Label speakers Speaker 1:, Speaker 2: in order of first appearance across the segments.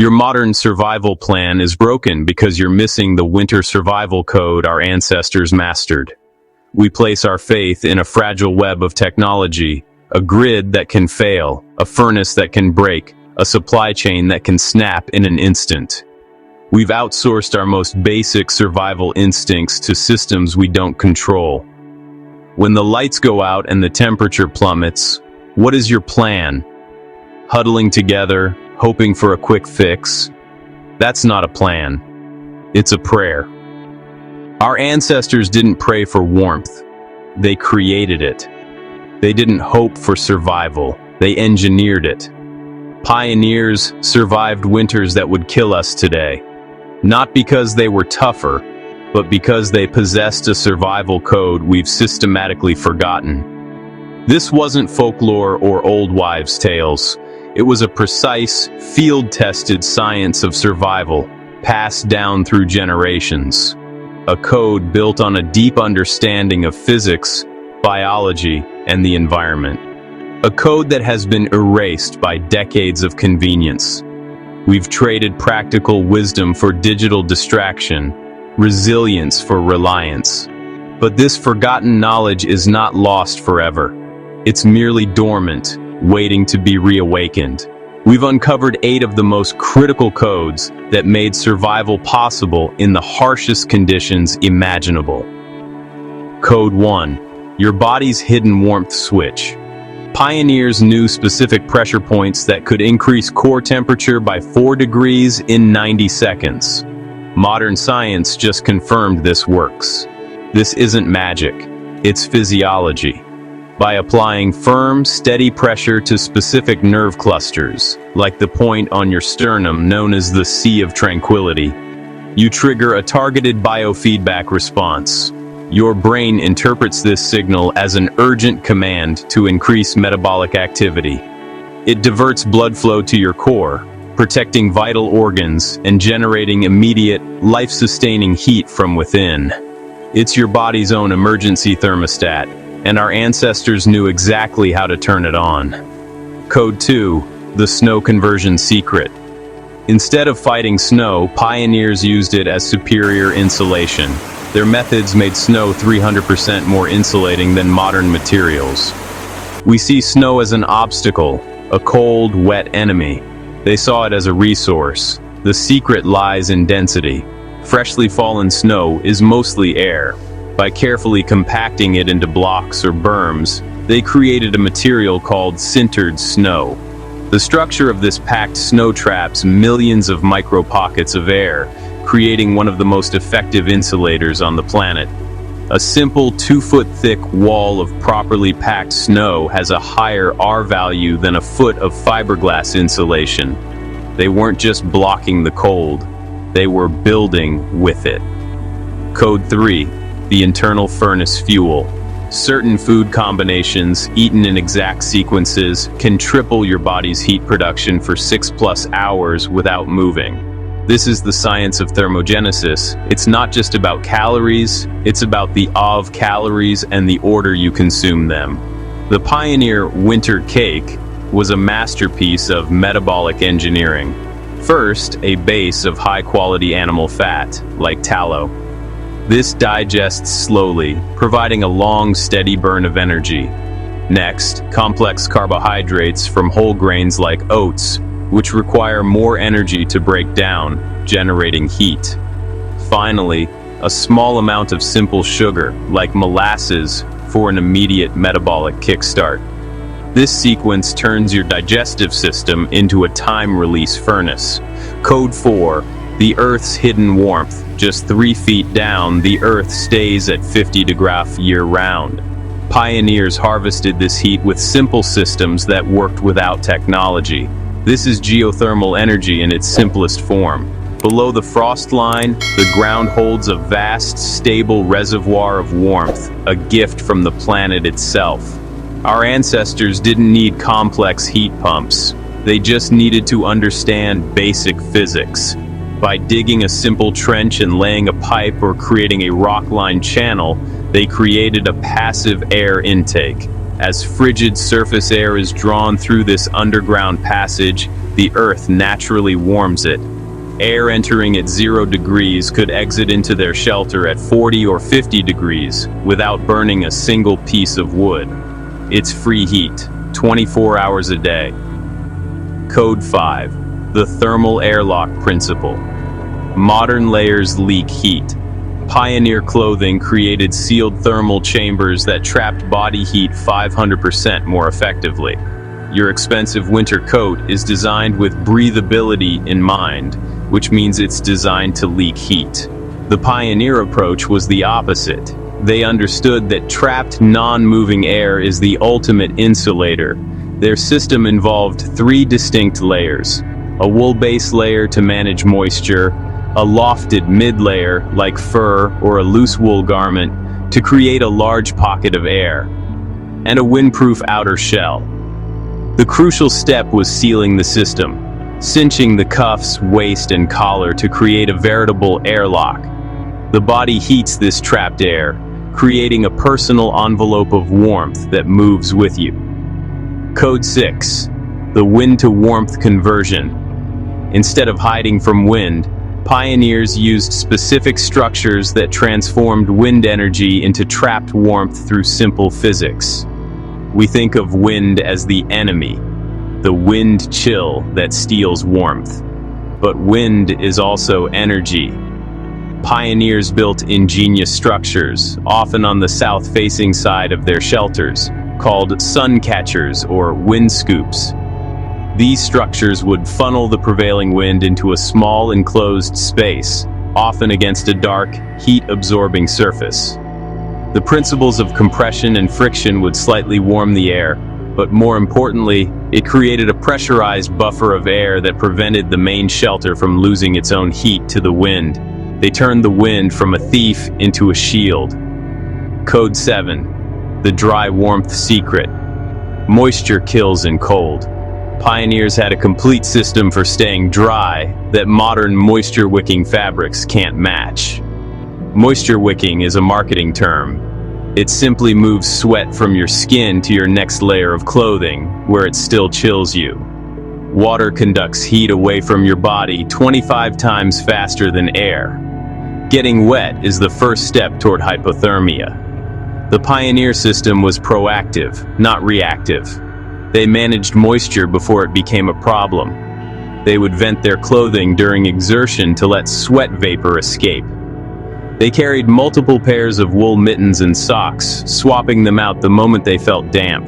Speaker 1: Your modern survival plan is broken because you're missing the winter survival code our ancestors mastered. We place our faith in a fragile web of technology, a grid that can fail, a furnace that can break, a supply chain that can snap in an instant. We've outsourced our most basic survival instincts to systems we don't control. When the lights go out and the temperature plummets, what is your plan? Huddling together, hoping for a quick fix? That's not a plan. It's a prayer. Our ancestors didn't pray for warmth. They created it. They didn't hope for survival. They engineered it. Pioneers survived winters that would kill us today. Not because they were tougher, but because they possessed a survival code we've systematically forgotten. This wasn't folklore or old wives' tales. It was a precise, field-tested science of survival, passed down through generations. A code built on a deep understanding of physics, biology, and the environment. A code that has been erased by decades of convenience. We've traded practical wisdom for digital distraction, resilience for reliance. But this forgotten knowledge is not lost forever. It's merely dormant, waiting to be reawakened. We've uncovered 8 of the most critical codes that made survival possible in the harshest conditions imaginable. Code 1. Your body's hidden warmth switch. Pioneers knew specific pressure points that could increase core temperature by 4 degrees in 90 seconds. Modern science just confirmed this works. This isn't magic, it's physiology. By applying firm, steady pressure to specific nerve clusters, like the point on your sternum known as the Sea of Tranquility, you trigger a targeted biofeedback response. Your brain interprets this signal as an urgent command to increase metabolic activity. It diverts blood flow to your core, protecting vital organs and generating immediate, life-sustaining heat from within. It's your body's own emergency thermostat, and our ancestors knew exactly how to turn it on. Code 2. The snow conversion secret. Instead of fighting snow, pioneers used it as superior insulation. Their methods made snow 300% more insulating than modern materials. We see snow as an obstacle, a cold, wet enemy. They saw it as a resource. The secret lies in density. Freshly fallen snow is mostly air. By carefully compacting it into blocks or berms, they created a material called sintered snow. The structure of this packed snow traps millions of micro pockets of air, creating one of the most effective insulators on the planet. A simple 2-foot thick wall of properly packed snow has a higher R value than a foot of fiberglass insulation. They weren't just blocking the cold, they were building with it. Code 3. The internal furnace fuel. Certain food combinations, eaten in exact sequences, can triple your body's heat production for 6+ hours without moving. This is the science of thermogenesis. It's not just about calories, it's about the of calories and the order you consume them. The pioneer winter cake was a masterpiece of metabolic engineering. First, a base of high-quality animal fat, like tallow. This digests slowly, providing a long, steady burn of energy. Next, complex carbohydrates from whole grains like oats, which require more energy to break down, generating heat. Finally, a small amount of simple sugar, like molasses, for an immediate metabolic kickstart. This sequence turns your digestive system into a time-release furnace. Code 4. The Earth's hidden warmth. Just 3 feet down, the Earth stays at 50 degrees year-round. Pioneers harvested this heat with simple systems that worked without technology. This is geothermal energy in its simplest form. Below the frost line, the ground holds a vast, stable reservoir of warmth, a gift from the planet itself. Our ancestors didn't need complex heat pumps. They just needed to understand basic physics. By digging a simple trench and laying a pipe or creating a rock-lined channel, they created a passive air intake. As frigid surface air is drawn through this underground passage, the Earth naturally warms it. Air entering at 0 degrees could exit into their shelter at 40 or 50 degrees without burning a single piece of wood. It's free heat, 24 hours a day. Code 5. The thermal airlock principle. Modern layers leak heat. Pioneer clothing created sealed thermal chambers that trapped body heat 500% more effectively. Your expensive winter coat is designed with breathability in mind, which means it's designed to leak heat. The Pioneer approach was the opposite. They understood that trapped, non-moving air is the ultimate insulator. Their system involved 3 distinct layers: a wool base layer to manage moisture, a lofted mid-layer like fur or a loose wool garment to create a large pocket of air, and a windproof outer shell. The crucial step was sealing the system, cinching the cuffs, waist, and collar to create a veritable airlock. The body heats this trapped air, creating a personal envelope of warmth that moves with you. Code 6. The wind-to-warmth conversion. Instead of hiding from wind, pioneers used specific structures that transformed wind energy into trapped warmth through simple physics. We think of wind as the enemy, the wind chill that steals warmth. But wind is also energy. Pioneers built ingenious structures, often on the south-facing side of their shelters, called sun catchers or wind scoops. These structures would funnel the prevailing wind into a small enclosed space, often against a dark, heat-absorbing surface. The principles of compression and friction would slightly warm the air, but more importantly, it created a pressurized buffer of air that prevented the main shelter from losing its own heat to the wind. They turned the wind from a thief into a shield. Code 7. The dry warmth secret. Moisture kills in cold. Pioneers had a complete system for staying dry that modern moisture-wicking fabrics can't match. Moisture wicking is a marketing term. It simply moves sweat from your skin to your next layer of clothing, where it still chills you. Water conducts heat away from your body 25 times faster than air. Getting wet is the first step toward hypothermia. The Pioneer system was proactive, not reactive. They managed moisture before it became a problem. They would vent their clothing during exertion to let sweat vapor escape. They carried multiple pairs of wool mittens and socks, swapping them out the moment they felt damp.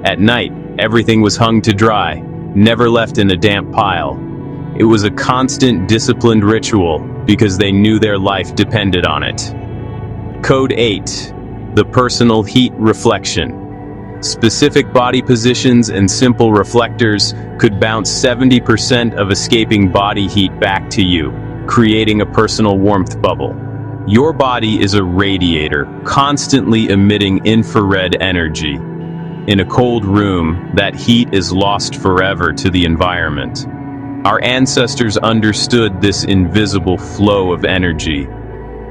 Speaker 1: At night, everything was hung to dry, never left in a damp pile. It was a constant, disciplined ritual because they knew their life depended on it. Code 8. The personal heat reflection. Specific body positions and simple reflectors could bounce 70% of escaping body heat back to you, creating a personal warmth bubble. Your body is a radiator, constantly emitting infrared energy. In a cold room, that heat is lost forever to the environment. Our ancestors understood this invisible flow of energy.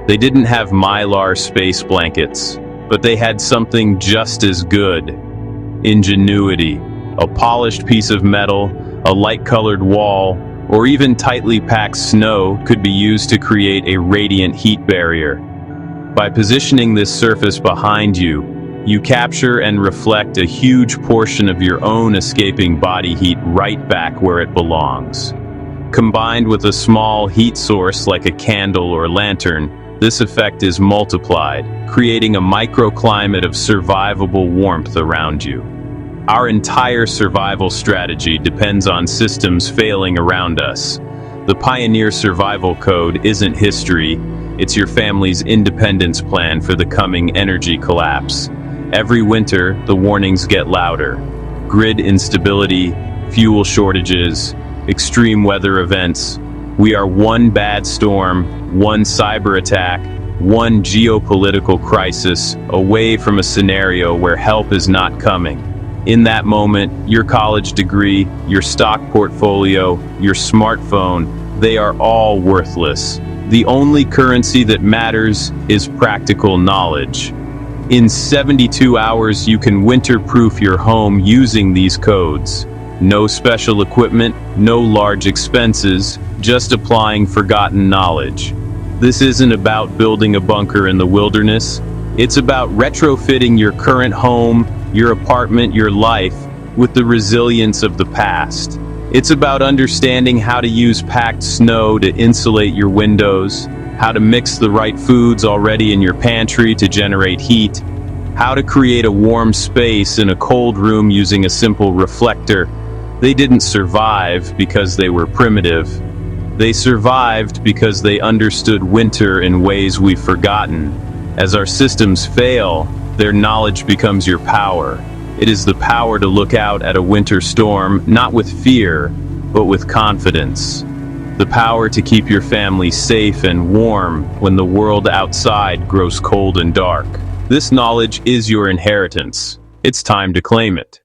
Speaker 1: They didn't have Mylar space blankets, but they had something just as good: ingenuity. A polished piece of metal, a light-colored wall, or even tightly packed snow could be used to create a radiant heat barrier. By positioning this surface behind you, you capture and reflect a huge portion of your own escaping body heat right back where it belongs. Combined with a small heat source like a candle or lantern, this effect is multiplied, creating a microclimate of survivable warmth around you. Our entire survival strategy depends on systems failing around us. The Pioneer Survival Code isn't history, it's your family's independence plan for the coming energy collapse. Every winter, the warnings get louder. Grid instability, fuel shortages, extreme weather events. We are one bad storm, one cyber attack, one geopolitical crisis away from a scenario where help is not coming. In that moment, your college degree, your stock portfolio, your smartphone, they are all worthless. The only currency that matters is practical knowledge. In 72 hours, you can winter-proof your home using these codes. No special equipment, no large expenses, just applying forgotten knowledge. This isn't about building a bunker in the wilderness. It's about retrofitting your current home, your apartment, your life, with the resilience of the past. It's about understanding how to use packed snow to insulate your windows, how to mix the right foods already in your pantry to generate heat, how to create a warm space in a cold room using a simple reflector. They didn't survive because they were primitive. They survived because they understood winter in ways we've forgotten. As our systems fail, their knowledge becomes your power. It is the power to look out at a winter storm, not with fear, but with confidence. The power to keep your family safe and warm when the world outside grows cold and dark. This knowledge is your inheritance. It's time to claim it.